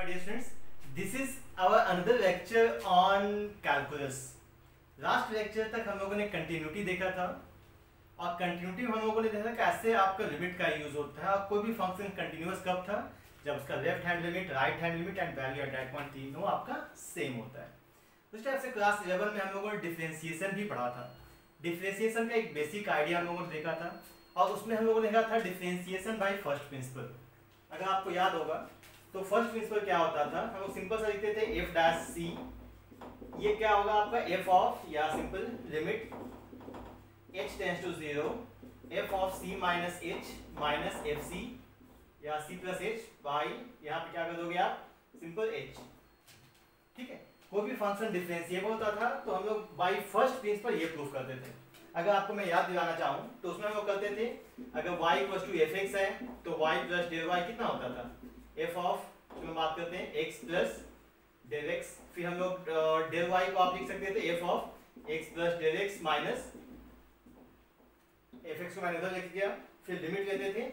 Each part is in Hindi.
my dear students, this is our another lecture on calculus. Last lecture तक हम लोगों ने कंटिन्यूटी देखा था और कंटिन्यूटी में हम लोगों ने देखा कैसे आपका लिमिट का यूज होता है और कोई भी फंक्शन कंटिन्यूअस कब था जब उसका left hand limit, right hand limit and value eight that point तीनों आपका सेम होता है। उस टाइप से क्लास 11 में हम लोगों ने डिफरेंशिएशन भी पढ़ा था। डिफरेंशिएशन का एक बेसिक आइडिया हम लोगों ने देखा था और उसमें हम लोगों ने देखा था डिफरेंशिएशन बाय फर्स्ट प्रिंसिपल। अगर आपको याद होगा तो फर्स्ट प्रिंसिपल क्या होता था, हम लोग सिंपल सा लिखते थे एफ डैश सी। ये क्या होगा आपका एफ ऑफ या simple limit h tends to 0 f of c minus h minus f c या c प्लस h बाई यहाँ पे क्या कर दोगे आप सिंपल h। ठीक है, कोई भी फंक्शन डिफरेंशिएबल होता था तो हम लोग बाई फर्स्ट प्रिंसिपल ये प्रूफ करते थे। अगर आपको मैं याद दिलाना चाहूँ तो उसमें हम लोग करते थे अगर y equal to f x है तो y प्लस डेल y कितना होता था एफ ऑफ, जो हम बात करते हैं x प्लस डेल x। फिर हम लोग डेल y को आप लिख सकते थे f of x plus del x minus f x को मैंने इधर लिख दिया। फिर लिमिट लेते थे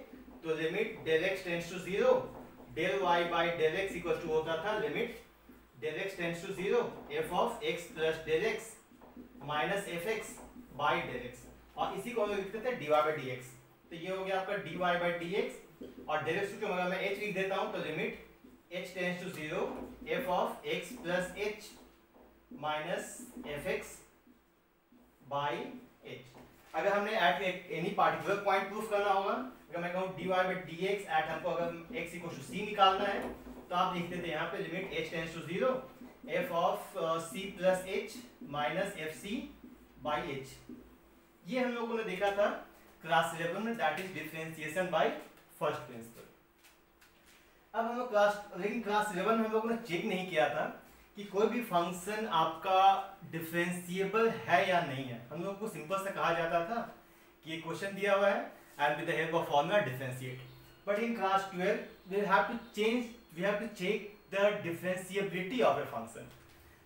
तो limit del x tends to 0 del y by del x equal to होता था limit del x tends to 0 f of x plus del x minus f x by del x। और इसी को हम लोग लिखते थे dy बाई dx। तो ये हो गया आपका dy बाई dx और डेल x को अगर मैं h लिख देता हूं तो limit h tends to 0 f of x plus h minus f x by h। अगर हमने at any particular point proof करना होगा, अगर मैं कहूं dy बाई dx एट हमको अगर x इक्वल टू c निकालना है तो आप लिखते थे यहाँ पे limit h tends to 0 f of c plus h minus f c by h। ये हम लोगों ने देखा था क्लास 11 में, that is differentiation by first principle. अब हम लोग क्लास 11 में हम लोगों ने चेक नहीं किया था कि कोई भी फंक्शन आपका डिफरेंशिएबल है या नहीं है। हम लोग को सिंपल सा कहा जाता था कि ये क्वेश्चन दिया हुआ है and with the help of formula differentiate. But in class 12 we have to check the differentiability of a function.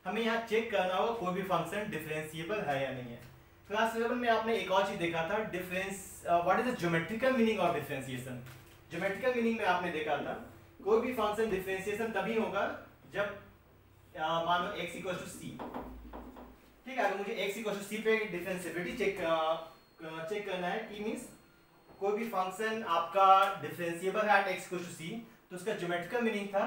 हमें यहाँ चेक करना होगा कोई भी फंक्शन डिफरेंशिएबल है या नहीं है। क्लास 11 में आपने एक और चीज देखा था what is the geometrical meaning of differentiation. Geometrical meaning में आपने देखा था कोई भी फंक्शन डिफरेंशिएशन तभी होगा जब मान लो x इक्वल टू सी। ठीक है, अगर मुझे x इक्वल टू सी पे डिफरेंशिएबिलिटी चेक करना है कि मींस कोई भी फंक्शन आपका डिफरेंशिएबल है एट x इक्वल टू सी, तो उसका ज्योमेट्रिकल मीनिंग था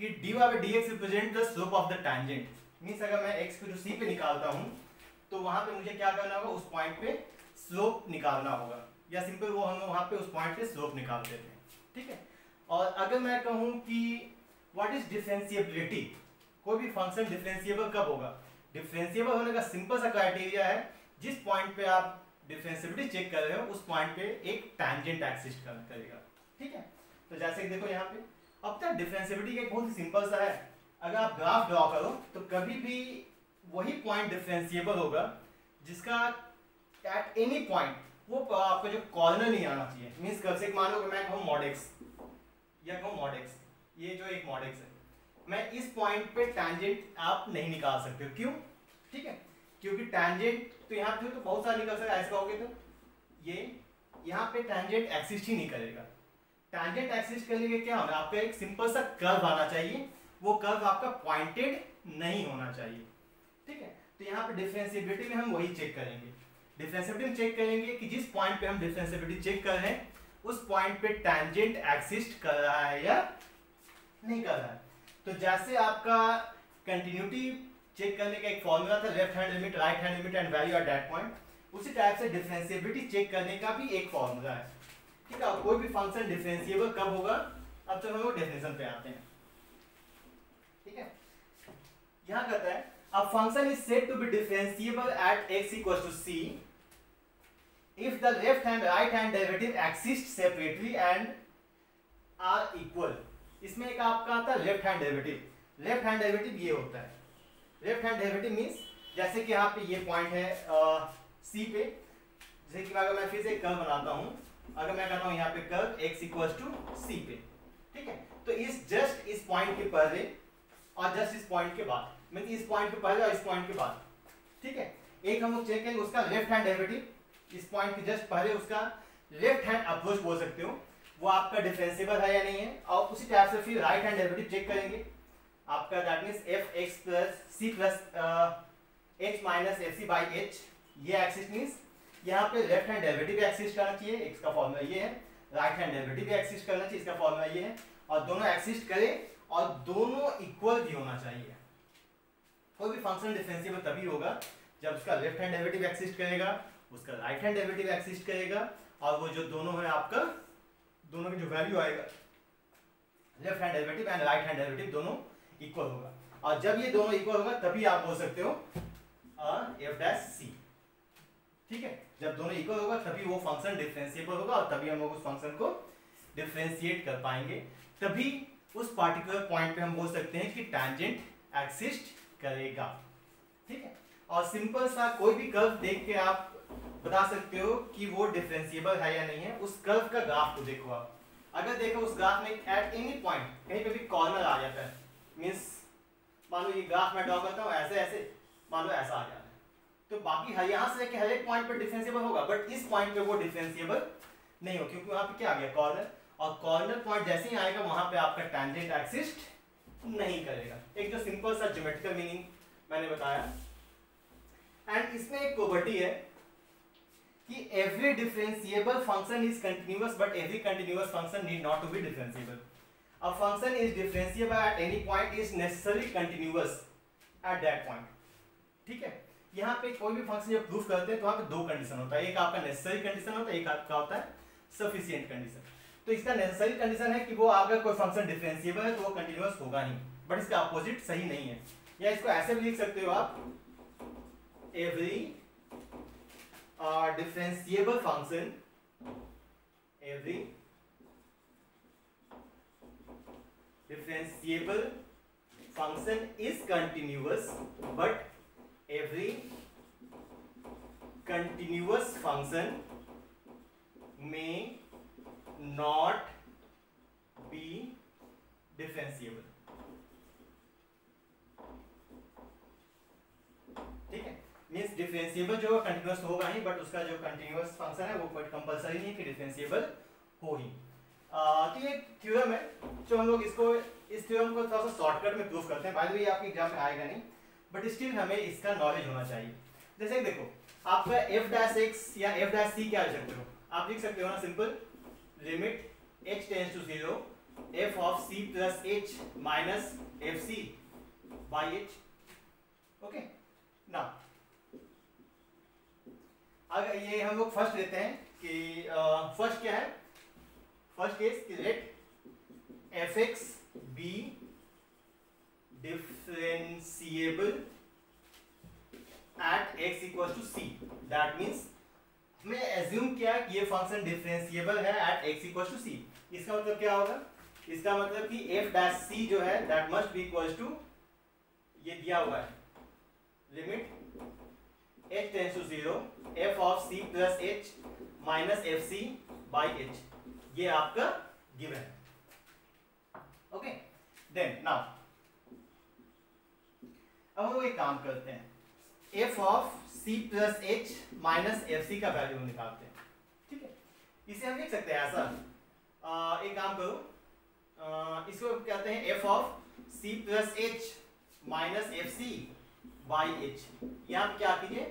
कि dy by dx represent the slope of the tangent. Means अगर मैं x इक्वल टू सी पे निकालता हूं तो वहां पे मुझे क्या करना होगा, उस पॉइंट पे स्लोप निकालना होगा, या सिंपल वो हम वहां पे उस पॉइंट पे स्लोप निकालते थे। ठीक है, और अगर मैं कहूं कि व्हाट इज डिफरेंशिएबिलिटी, कोई भी फंक्शन डिफरेंशिएबल कब होगा, डिफरेंशिएबल होने का सिंपल सा क्राइटेरिया है जिस पॉइंट पे आप डिफरेंशिएबिलिटी चेक कर रहे हो उस पॉइंट पे एक टैंजेंट एग्जिस्ट करेगा। ठीक है, तो जैसे कि देखो यहाँ पे अब तक डिफरेंशिएबिलिटी एक बहुत ही सिंपल सा है। अगर आप ग्राफ ड्रॉ करो तो कभी भी वही पॉइंट डिफरेंशिएबल होगा जिसका एट एनी पॉइंट वो आपका जो कॉर्नर नहीं आना चाहिए। मींस कब से मान लो कि मैं कहूँ मॉड एक्स या कहूँ मॉड एक्स, ये जो एक मॉड एक्स है, मैं इस पॉइंट पे टैंजेंट आप नहीं निकाल सकते हो। क्यों? ठीक है, क्योंकि टैंजेंट तो यहाँ पे तो बहुत सारा निकल सकता है। ऐसे कहोगे तो ये यहाँ पे टैंजेंट एक्सिस्ट ही नहीं करेगा। टैंजेंट एक्सिस्ट करने के क्या होगा, आपका एक सिंपल सा कर्व आना चाहिए, वो कर्व आपका पॉइंटेड नहीं होना चाहिए। ठीक है, तो यहाँ पे डिफरेंशिएबिलिटी में हम वही चेक करेंगे। डिफरेंशिएबिलिटी में चेक करेंगे कि जिस पॉइंट पे हम डिफरेंशिएबिलिटी चेक कर रहे हैं उस पॉइंट पे टैंजेंट एक्सिस्ट कर रहा है या नहीं कर रहा है। तो जैसे आपका कंटिन्यूटी चेक करने का एक फॉर्मूला था left hand limit, right hand limit and value eight that point, उसी टाइप से डिफरेंशिएबिलिटी चेक करने का भी एक फॉर्मूला है। ठीक है, कोई भी फंक्शन डिफरेंशिएबल कब होगा, अब चलो हम लोग डेफिनेशन पे आते हैं। ठीक है, यहाँ कहता है a function is said to be differentiable at x equals to c if the left and right hand derivative exist separately and are equal। इसमें एक आपका आता है left hand derivative. Left hand derivative ये होता है, लेफ्ट हैंड डेरिवेटिव मींस जैसे कि यहाँ पे ये पॉइंट है c पे, जैसे कि अगर मैं फिर से कर्व बनाता हूँ, अगर मैं कहता हूँ यहाँ पे curve x equals to c पे। ठीक है, तो इस पॉइंट के पहले और जस्ट इस पॉइंट के बाद, मतलब इस पॉइंट के पहले और इस पॉइंट के बाद। ठीक है, एक हम लोग चेक करेंगे उसका लेफ्ट हैंड डेरिवेटिव, इस पॉइंट के जस्ट पहले उसका लेफ्ट हैंड अप्रोच बोल सकते हो, वो आपका डिफरेंशिएबल है या नहीं है, और उसी टाइप से फिर राइट हैंड डेरिवेटिव चेक करेंगे आपका, that means f x plus c plus h minus f c by h, ये एक्सिस्ट मींस यहाँ पे लेफ्ट हैंड डेरिवेटिव भी एक्सिस्ट करना चाहिए, एक्स का फॉर्मूला ये है, राइट हैंड डेरिवेटिव भी एक्सिस्ट करना चाहिए, इसका फॉर्मूला ये है, और दोनों एक्सिस्ट करे और दोनों इक्वल भी होना चाहिए। कोई भी फंक्शन डिफरेंशिएबल तभी होगा जब उसका लेफ्ट हैंड डेरिवेटिव एक्सिस्ट करेगा, उसका राइट हैंड डेरिवेटिव एक्सिस्ट करेगा, और वो जो दोनों है आपका, दोनों की जो वैल्यू आएगा left hand derivative and right hand derivative दोनों इक्वल होगा, और जब ये दोनों इक्वल होगा तभी आप बोल सकते हो एफ डैश सी। ठीक है, जब दोनों इक्वल होगा तभी वो फंक्शन डिफरेंशिएबल होगा, और तभी हम लोग उस फंक्शन को डिफरेंशिएट कर पाएंगे, तभी उस पार्टिकुलर पॉइंट पे हम बोल सकते हैं कि टैंजेंट एक्सिस्ट करेगा। ठीक है, और सिंपल सा कोई भी कर्व देख के आप बता सकते हो कि वो डिफरेंशिएबल है या नहीं है। उस कर्व का ग्राफ को देखो आप, अगर देखो उस ग्राफ में एट एनी पॉइंट कहीं पे भी कॉर्नर आ जाता है, मींस मान लो ये ग्राफ मैं ड्रॉ करता हूँ ऐसे ऐसे, मान लो ऐसा आ जाता है, तो बाकी यहाँ से लेके हर एक पॉइंट पर डिफरेंशिएबल होगा, बट इस पॉइंट पे वो डिफरेंशिएबल नहीं हो, क्योंकि वहां पे क्या आ गया कॉर्नर, और कॉर्नर पॉइंट जैसे ही आएगा वहां पे आपका टैंजेंट एक्सिस्ट नहीं करेगा। एक जो सिंपल सा ज्योमेट्रिकल मीनिंग मैंने बताया। एंड इसमें एक प्रॉपर्टी है कि every differentiable function is continuous but every continuous function need not to be differentiable. A function is differentiable at any point is necessary continuous at that point. ठीक है, यहाँ पे कोई भी फंक्शन जब प्रूफ करते हैं तो वहाँ पे दो कंडीशन होता है, एक आपका नेसेसरी कंडीशन होता है, एक आपका होता है सफिशिएंट कंडीशन। तो इसका नेसेसरी कंडीशन है कि वो अगर कोई फंक्शन डिफरेंशिएबल है तो वो कंटिन्यूअस होगा नहीं, बट इसका अपोजिट सही नहीं है, या इसको ऐसे भी लिख सकते हो आप, every differentiable function, every differentiable function is continuous but every continuous function may not be differentiable। ठीक है, मीन्स डिफरेंशिएबल जो कंटिन्यूअस होगा ही, बट उसका जो कंटिन्यूअस फंक्शन है वो कोई कंपलसरी नहीं कि डिफरेंशिएबल हो ही। तो ये थ्योरम है, जो हम लोग इसको, इस थ्योरम को थोड़ा सा शॉर्टकट में प्रूफ करते हैं। बाय द वे आपके एग्जाम में आएगा नहीं, बट स्टिल हमें इसका नॉलेज होना चाहिए। जैसे देखो आपका एफ डैश एक्स या एफ डैश सी क्या लिख सकते हो, आप लिख सकते हो ना simple, limit x tends to 0 f of c plus h minus f c by h. Okay, ना अगर ये हम लोग फर्स्ट लेते हैं कि फर्स्ट क्या है, फर्स्ट केस कि let f x be differentiable at x equals to c। That means हमने assume किया कि ये फंक्शन डिफरेंशिएबल है at x equals to c। इसका मतलब क्या होगा, इसका मतलब कि f dash c जो है that must be equals to, ये दिया हुआ है, limit h tends to 0 f of c plus h minus f c by h, ये आपका गिवन है। ओके, देन नाउ अब हम लोग एक काम करते हैं, f of c plus h minus f c का वैल्यू निकालते हैं। ठीक है, इसे हम लिख सकते हैं ऐसा, एक काम करो, इसको कहते हैं f of c plus h minus f c by h. यहाँ पे क्या कीजिए,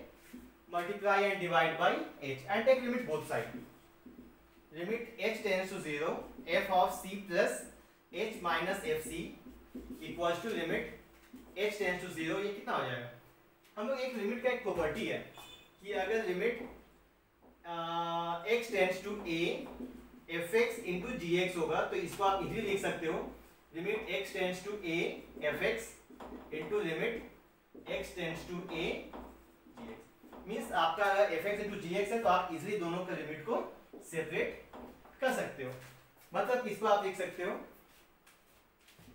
multiply and divide by h and take limit both side, limit h tends to 0 f of c plus h minus f c equals to limit h tends to 0, ये कितना हो जाएगा, हम लोग एक लिमिट का एक प्रॉपर्टी है कि अगर limit x tends to a fx into gx होगा तो इसको आप इजीली लिख सकते हो, limit x tends to a fx into limit x tends to a gx। Means आपका अगर fx into gx है तो आप इजीली दोनों के लिमिट को सेपरेट कर सकते हो। मतलब इसको आप लिख सकते हो,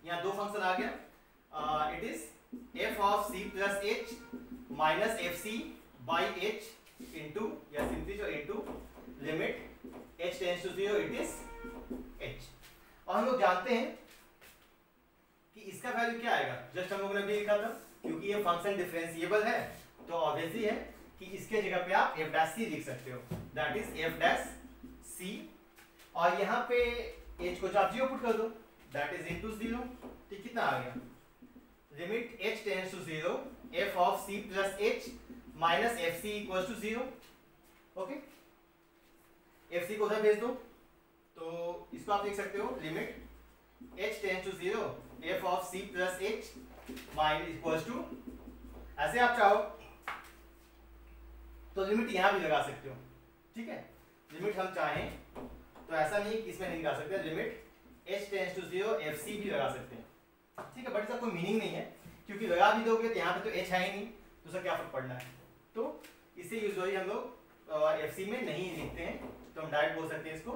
यहाँ दो फंक्शन आ गया, it is f of c plus h minus fc by h into, या सिंपली जो into limit h tends to 0 it is h। और हम लोग जानते हैं कि इसका वैल्यू क्या आएगा, जस्ट हम लोगों ने भी लिखा था, क्योंकि ये फंक्शन डिफरेंशिएबल है तो ऑब्वियसली है कि इसके जगह पे आप f डैश c लिख सकते हो, that is f dash c और यहाँ पे h को आप 0 पुट कर दो, दैट इज इनटू 0। ठीक, कितना आ गया, limit h tends to 0 f of c plus h minus f c equal to 0। Okay, f c को उधर भेज दो, तो इसको आप देख सकते हो limit h tends to 0 f of c plus h minus equal to, ऐसे आप चाहो तो लिमिट यहाँ भी लगा सकते हो। ठीक है, लिमिट हम चाहें तो ऐसा नहीं कि इसमें नहीं लगा सकते, limit h tends to 0 f c भी लगा सकते हैं। ठीक है, बट इसका कोई मीनिंग नहीं है, क्योंकि लगा भी दोगे तो यहाँ पे तो h है ही नहीं, तो उसका क्या फर्क पड़ना है। तो इसे यूजुअली हम लोग एफ सी में नहीं लिखते हैं, तो हम डायरेक्ट बोल सकते हैं इसको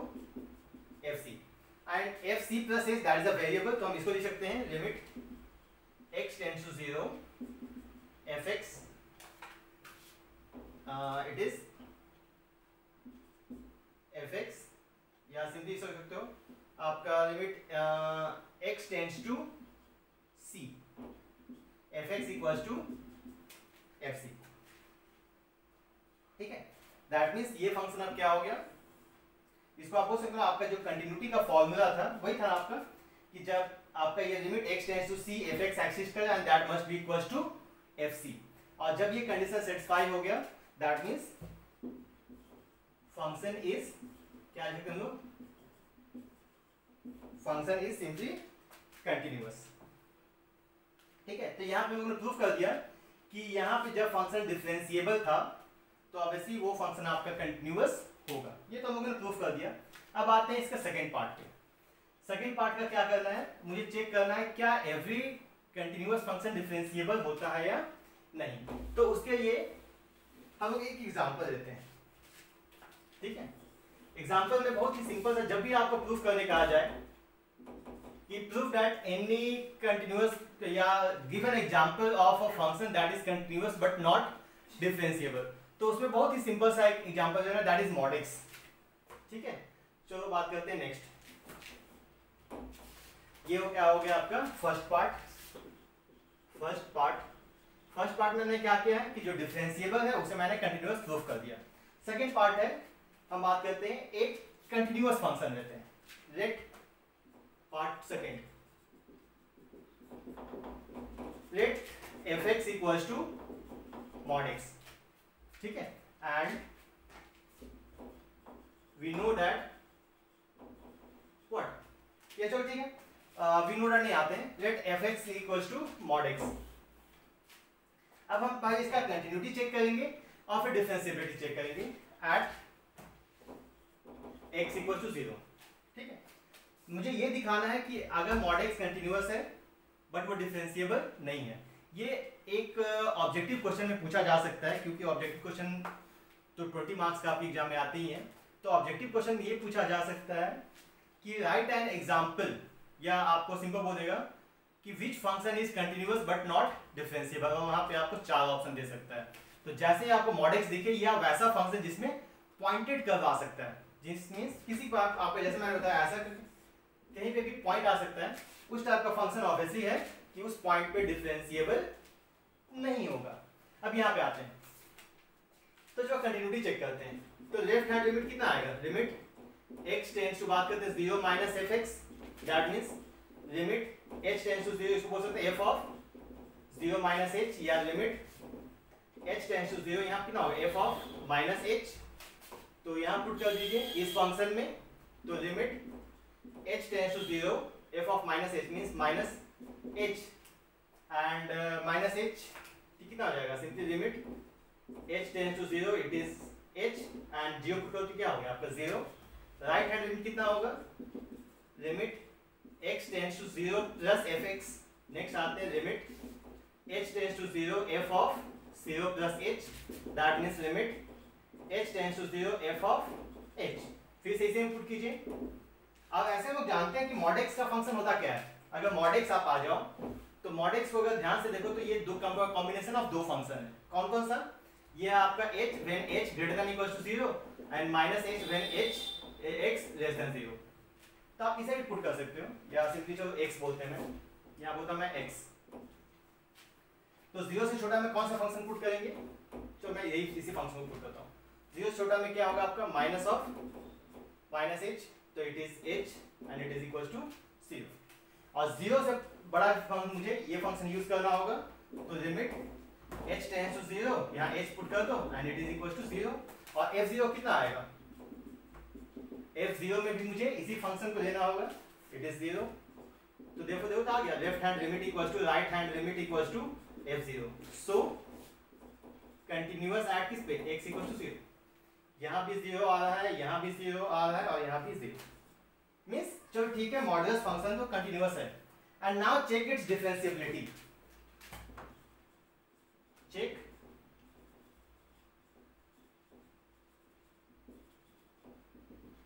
f c. And f c plus h that is a variable, तो हम इसको लिख सकते हैं limit x tends to 0 f x, it is f x, या सिंपली इसको लिख सकते हो आपका limit x tends to c f x equals to f c. ठीक है, दैट मीन्स ये फंक्शन अब क्या हो गया, इसको आप बोल सकते हो आपका जो कंटिन्यूटी का फॉर्मूला था वही था आपका, कि जब आपका ये limit x tends to c f x exist करे and that must be equals to f c, और जब ये कंडीशन सेटिस्फाई हो गया दैट मीन्स फंक्शन इज, क्या लिखते हैं लोग, फंक्शन इज सिंपली कंटिन्यूअस। ठीक है, तो यहाँ पे हम लोगों ने प्रूफ कर दिया कि यहाँ पे जब फंक्शन डिफरेंशिएबल था तो ऑब्वियसली वो फंक्शन आपका कंटिन्यूअस होगा, ये तो हम लोगों ने प्रूफ कर दिया। अब आते हैं इसका सेकंड पार्ट पे। सेकंड पार्ट का क्या करना है, मुझे चेक करना है क्या एवरी कंटिन्यूअस फंक्शन डिफरेंशिएबल होता है या नहीं। तो उसके लिए हम लोग एक एग्जांपल लेते हैं। ठीक है, एग्जांपल में बहुत ही सिंपल है, जब भी आपको प्रूफ करने कहा जाए कि प्रूफ दैट एनी कंटिन्यूअस या give an example of a function that is continuous but not differentiable, तो उसमें बहुत ही सिंपल सा एक एग्जांपल है ना, दैट इज मॉड एक्स। ठीक है, चलो बात करते हैं नेक्स्ट। ये क्या हो गया आपका फर्स्ट पार्ट। फर्स्ट पार्ट में मैंने क्या किया है कि जो डिफरेंशिएबल है उसे मैंने कंटिन्यूअस प्रूफ कर दिया। सेकंड पार्ट है, हम बात करते हैं एक कंटिन्यूअस फंक्शन लेते हैं। Let part second, let f x equals to mod x. ठीक है, and we know that what, ये चलो ठीक है, वी नो दैट नहीं आते हैं, let f x equals to mod x. अब हम पहले इसका कंटिन्यूटी चेक करेंगे और फिर डिफरेंशिएबिलिटी चेक करेंगे एट x इक्वल टू 0। ठीक है, मुझे ये दिखाना है कि अगर मॉड x कंटिन्यूअस है बट वो डिफरेंशिएबल नहीं है। ये एक ऑब्जेक्टिव क्वेश्चन में पूछा जा सकता है, क्योंकि ऑब्जेक्टिव क्वेश्चन तो 20 मार्क्स का आपके एग्जाम में आते ही हैं। तो ऑब्जेक्टिव क्वेश्चन में ये पूछा जा सकता है कि राइट एन एग्जाम्पल, या आपको सिंपल बोलेगा कि which function is continuous but not differentiable, और वहां पे आपको 4 ऑप्शन दे सकता है। तो जैसे आपको मॉड एक्स दिखे, या वैसा फंक्शन जिसमें पॉइंटेड कर्व आ सकता है, जिसमें किसी को आपको जैसे मैंने बताया ऐसा कहीं पे भी पॉइंट आ सकता है, उस टाइप का फंक्शन ऑब्वियसली है कि उस पॉइंट पे डिफरेंशिएबल नहीं होगा। अब यहाँ पे आते हैं, तो जो कंटिन्यूटी चेक करते हैं, तो लेफ्ट हैंड लिमिट कितना आएगा, लिमिट x टेंड्स टू, बात करते हैं 0 minus f x, that means limit h tends to 0, इसको बोल सकते हैं f ऑफ 0 माइनस h, या लिमिट h टेंड्स टू 0, यहाँ कितना होगा f ऑफ माइनस h। तो यहाँ पुट कर दीजिए इस फंक्शन में, तो limit h tends to 0 f of minus h means minus h, and minus h कितना हो जाएगा, simply limit h tends to 0 it is h, and 0 put करके क्या हो गया आपका 0। राइट हैंड लिमिट कितना होगा, limit x tends to 0 plus f x. Next आते हैं limit h tends to 0 f of 0 plus h, that means limit h tends to 0 f of h। फिर से इसे पुट कीजिए। अब ऐसे लोग जानते हैं कि मॉड एक्स का फंक्शन होता क्या है। अगर मॉड एक्स आप आ जाओ तो मॉड एक्स को अगर ध्यान से देखो तो ये दो कॉम्बिनेशन ऑफ दो फंक्शन है। कौन कौन सा, ये आपका h when h greater than equals to 0 and minus h when h x less than 0। तो आप इसे भी पुट कर सकते हो, या सिंपली चलो x बोलते हैं, मैं यहाँ बोलता मैं x। तो 0 से छोटा में कौन सा फंक्शन पुट करेंगे, तो मैं यही इसी फंक्शन को पुट करता हूँ। 0 से छोटा में क्या होगा आपका माइनस ऑफ माइनस h तो it is h and it is equal to 0 और 0 से बड़ा फंक्शन मुझे ये फंक्शन यूज करना होगा तो लिमिट h टेंड्स टू 0 यहाँ h पुट कर दो and it is equal to 0 और f0 कितना आएगा f0 में भी मुझे इसी फंक्शन को लेना होगा इट इज 0 तो देखो आ गया left hand limit equal to right hand limit equal to f0 so continuous at किस पे x इक्वल टू 0 यहाँ भी 0 आ रहा है यहाँ भी 0 आ रहा है और यहाँ भी 0 मींस चलो ठीक है मॉडुलस फंक्शन तो कंटिन्यूअस है and now check its differentiability check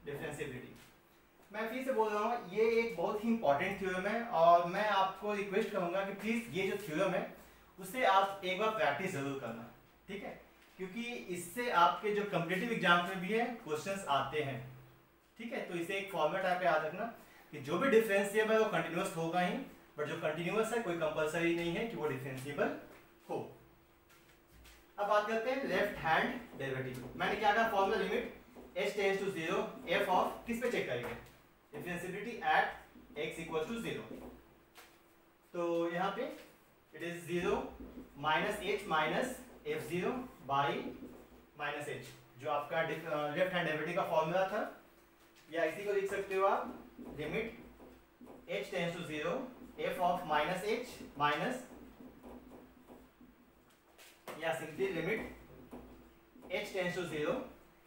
differentiability मैं फिर से बोल रहा हूँ ये एक बहुत ही इंपॉर्टेंट थ्योरम है और मैं आपको रिक्वेस्ट करूंगा कि प्लीज ये जो थ्योरम है उससे आप एक बार प्रैक्टिस जरूर करना ठीक है क्योंकि इससे आपके जो कॉम्पिटिटिव एग्जाम में भी है क्वेश्चंस आते हैं ठीक है तो इसे एक फॉर्मेट आप याद रखना कि जो भी डिफरेंशिएबल है वो कंटिन्यूअस होगा ही बट जो कंटिन्यूअस है कोई कंपलसरी नहीं है कि वो डिफरेंशिएबल हो अब बात करते हैं लेफ्ट हैंड डेरिवेटिव मैंने क्या कहा formula limit h tends to 0 f of किस पे चेक करेंगे differentiability at x equal to 0 तो यहाँ पे it is 0 minus h minus f0 by minus h जो आपका लेफ्ट हैंड डेरिवेटिव का फॉर्मूला था या इसी को लिख सकते हो आप limit h tends to 0 f of minus h minus या simply limit h tends to 0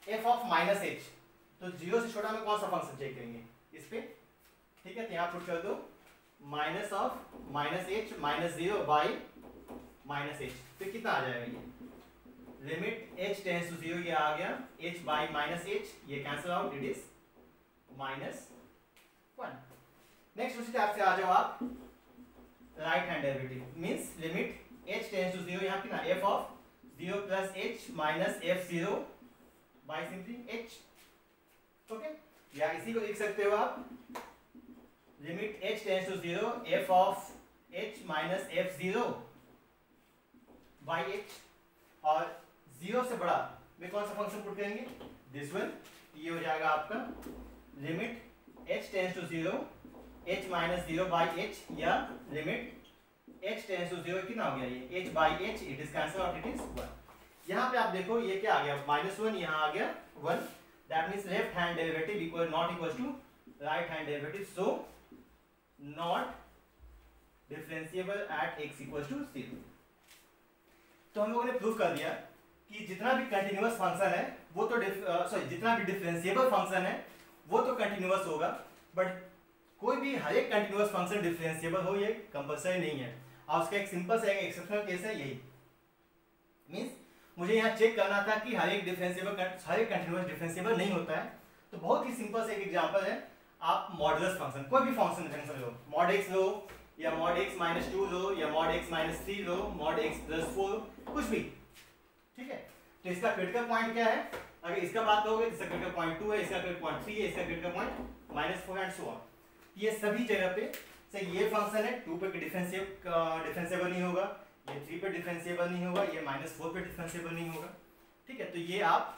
f of minus h तो 0 से छोटा में कौन सा फंक्शन चेक करेंगे इस पे ठीक है तो यहाँ पुट कर दो minus of minus h minus 0 by minus h तो कितना आ जाएगा ये लिमिट h टेंड्स टू 0 ये आ गया h बाई माइनस h ये cancel out it is minus 1 next उसी टाइप से आ जाओ आप right hand derivative means limit h tends to 0 यहाँ कितना f of 0 plus h minus f0 by simply h okay या इसी को लिख सकते हो आप limit h tends to 0 f of h minus f0 by h और 0 से बड़ा में कौन सा फंक्शन पुट करेंगे दिस वन ये हो जाएगा आपका limit h tends to 0 h minus 0 by h या लिमिट h टेंड्स टू 0 कितना हो गया ये h by h it is cancel out it is 1 यहाँ पे आप देखो ये क्या आ गया -1 यहाँ आ गया 1 that means left hand derivative equal not equal to right hand derivative so not differentiable at x equal to 0 तो हम लोगों ने प्रूव कर दिया कि जितना भी कंटिन्यूअस फंक्शन है वो तो जितना भी डिफरेंशिएबल फंक्शन है वो तो कंटिन्यूअस होगा बट कोई भी हर एक कंटिन्यूअस फंक्शन डिफरेंशिएबल हो ये कंपलसरी नहीं है और उसका एक सिंपल सा एक एक्सेप्शनल केस है यही मींस मुझे यहाँ चेक करना था कि हर एक कंटिन्यूअस डिफरेंशिएबल नहीं होता है तो बहुत ही सिंपल से एक एग्जांपल है आप मॉडुलस फंक्शन कोई भी फंक्शन लो मॉड x लो या मॉड x माइनस 2 लो या मॉड x माइनस 3 लो मॉड x प्लस 4 कुछ भी ठीक है तो इसका क्रिटिकल पॉइंट क्या है अगर इसका बात करोगे तो इसका क्रिटिकल पॉइंट 2 है इसका क्रिटिकल पॉइंट 3 है इसका critical point -4 and so on ये सभी जगह पे से ये फंक्शन है 2 पे डिफरेंशिएबल नहीं होगा ये 3 पे डिफरेंशिएबल नहीं होगा ये -4 पे डिफरेंशिएबल नहीं होगा ठीक है तो ये आप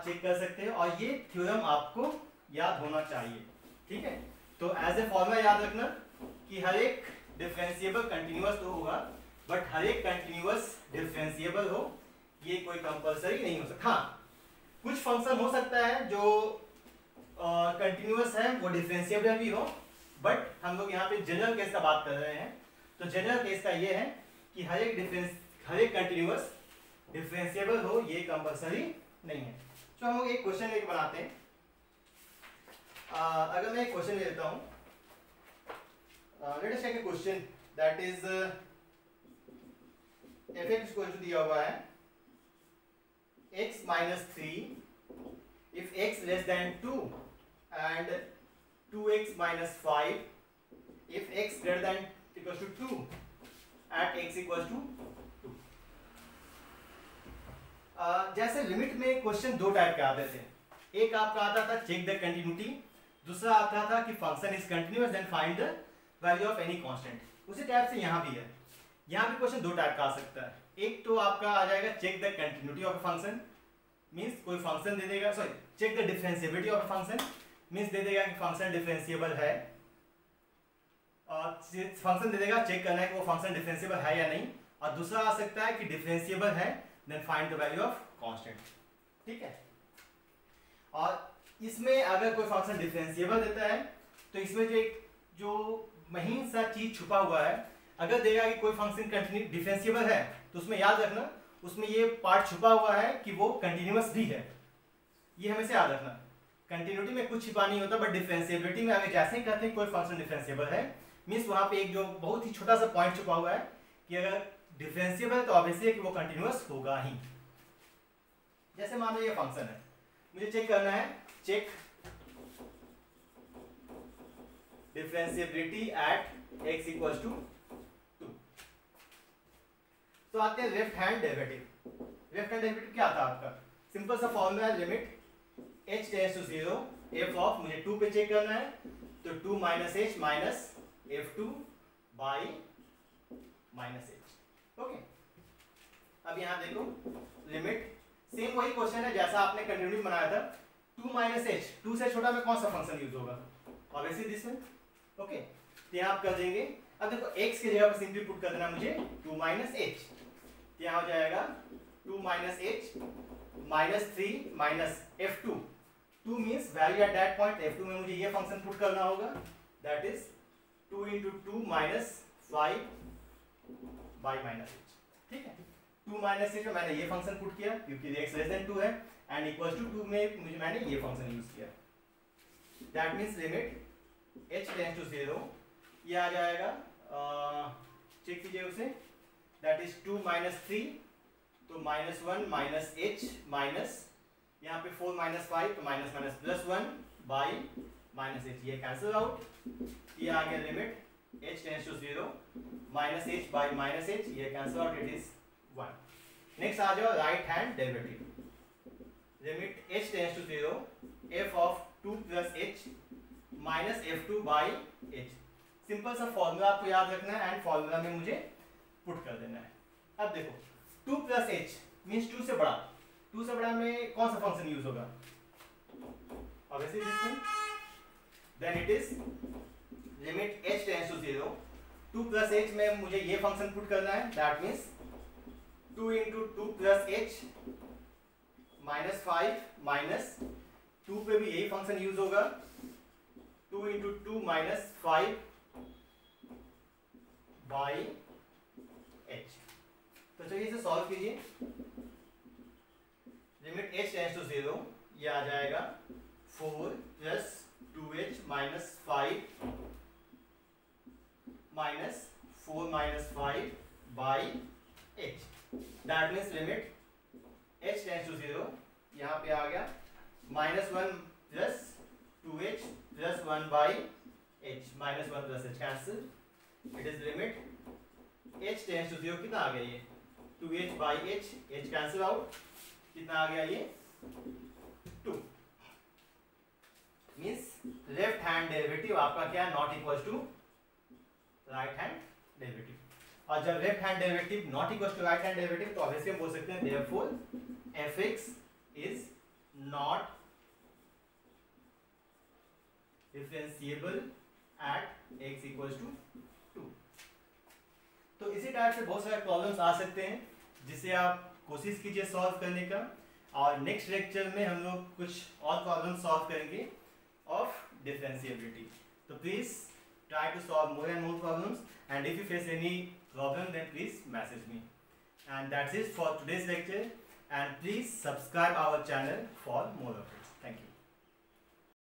चेक कर सकते हो और ये थ्योरम आपको याद होना चाहिए ठीक है तो एज ए फॉर्मूला याद रखना कि हर एक डिफरेंशिएबल कंटिन्यूअस तो होगा बट हर एक कंटिन्यूअस डिफरेंशिएबल हो ये कोई कंपलसरी नहीं हो सकता हाँ कुछ फंक्शन हो सकता है जो कंटिन्यूअस है वो डिफरेंशिएबल भी हो बट हम लोग यहाँ पे जनरल केस का बात कर रहे हैं तो जनरल केस का ये है कि हर एक कंटिन्यूअस डिफरेंशिएबल हो ये कंपलसरी नहीं है तो हम लोग एक क्वेश्चन लेके बनाते हैं अगर मैं एक क्वेश्चन ले लेता हूँ let us take a question that is f(x) equal to दिया हुआ है x minus 3 if x less than 2 and 2x minus 5 if x greater than equals to 2 at x equals to 2 जैसे लिमिट में क्वेश्चन दो टाइप के आते थे एक आपका आता था चेक द कंटिन्यूटी दूसरा आता था कि function is continuous then find the value of any constant उसी टाइप से यहाँ भी है यहाँ भी क्वेश्चन दो टाइप का आ सकता है एक तो आपका आ जाएगा check the continuity of a function means कोई फंक्शन दे देगा sorry check the differentiability of a function means दे देगा कि फंक्शन डिफरेंशिएबल है, और फंक्शन दे देगा, चेक करना है कि वो फंक्शन डिफरेंशिएबल है या नहीं, और दूसरा आ सकता है कि डिफरेंशिएबल है, then find the value of constant. ठीक है, और इसमें अगर कोई फंक्शन डिफरेंशिएबल देता है तो इसमें जो महीन सा चीज छुपा हुआ है, अगर देगा कि कोई फंक्शन कंटिन्यू डिफरेंशिएबल है तो उसमें याद रखना उसमें ये पार्ट छुपा हुआ है कि वो कंटिन्यूअस भी है, ये हमेशा याद रखना। कंटिन्यूटी में कुछ छिपा नहीं होता, बट डिफरेंशिएबिलिटी में अगर जैसे ही कहते हैं कोई फंक्शन डिफरेंशिएबल है, मीन्स वहां पे एक जो बहुत ही छोटा सा पॉइंट छुपा हुआ है कि अगर डिफरेंशिएबल है तो ऑब्वियसली है कि वो कंटिन्यूअस होगा ही। जैसे मान लो ये फंक्शन है, मुझे चेक करना है, check differentiability at x equals to 2। तो आते हैं left hand derivative. Left hand derivative क्या था आपका? सिंपल सा फॉर्मूला है, limit h tends to 0 f of, मुझे 2 पे चेक करना है, तो 2 minus h minus f2 by minus h। Okay, अब यहां देखो लिमिट, सेम वही क्वेश्चन है जैसा आपने कंटिन्यूटी बनाया था, 2 माइनस h, 2 से छोटा में कौन सा फंक्शन यूज होगा? Obviously this one. ओके, तो यहाँ आप कर देंगे। अब देखो x की जगह पर सिंपली पुट कर देना मुझे 2 माइनस h, यहाँ हो जाएगा 2 minus h minus 3 minus f2, 2 means value eight that point, f2 में मुझे ये फंक्शन पुट करना होगा, that is 2 into 2 minus 5 by minus h। ठीक है, 2 माइनस h में मैंने ये फंक्शन पुट किया क्योंकि x लेस देन 2 है, एंड इक्वल्स टू 2 में मुझे मैंने ये फंक्शन यूज किया, that means limit h tends to 0, ये आ जाएगा, चेक कीजिए उसे, दैट इज 2 माइनस 3, तो माइनस 1 माइनस h माइनस यहाँ पे 4 माइनस 5, तो minus minus plus 1 by minus h, ये कैंसिल आउट, ये आ गया limit h tends to 0 minus h by minus h, ये cancel out, it is 1। Next आ जाओ right hand derivative, limit h tends to 0 f of 2 plus h minus f2 by h। Simple सा फॉर्मूला आपको याद रखना है, एंड फॉर्मूला में मुझे पुट कर देना है। अब देखो 2 प्लस h मीन्स 2 से बड़ा, 2 से बड़ा में कौन सा फंक्शन यूज होगा? Obviously this one, then it is limit h tends to 0, 2 plus h में मुझे ये फंक्शन पुट करना है, that means 2 into 2 plus h minus 5 minus 2 पे भी यही फंक्शन यूज होगा, 2 इंटू 2 माइनस 5 बाई h। तो चलिए इसे सॉल्व कीजिए, लिमिट h टेंड्स टू 0, ये आ जाएगा 4 plus 2h minus 5 minus 4 minus 5 by h, that means limit h tends to 0, यहाँ पे आ गया minus 1 plus 2h plus 1 by h, minus 1 plus h cancel, it is limit h tends to 0, कितना आ गया ये 2h by h, h cancel out, कितना आ गया ये 2। मीन्स लेफ्ट हैंड डेरिवेटिव आपका क्या है? Not equal to right hand derivative, और जब left hand derivative not equal to right hand derivative तो ऑब्वियसली हम बोल सकते हैं therefore fx is not differentiable at x equals to 2। तो इसी टाइप से बहुत सारे प्रॉब्लम्स आ सकते हैं जिसे आप कोशिश कीजिए सॉल्व करने का, और नेक्स्ट लेक्चर में हम लोग कुछ और प्रॉब्लम सॉल्व करेंगे ऑफ डिफरेंशिएबिलिटी। तो please try to solve more and more problems, and if you face any problem then please message me. And that's it for today's lecture, and please subscribe our channel for more updates. Thank you.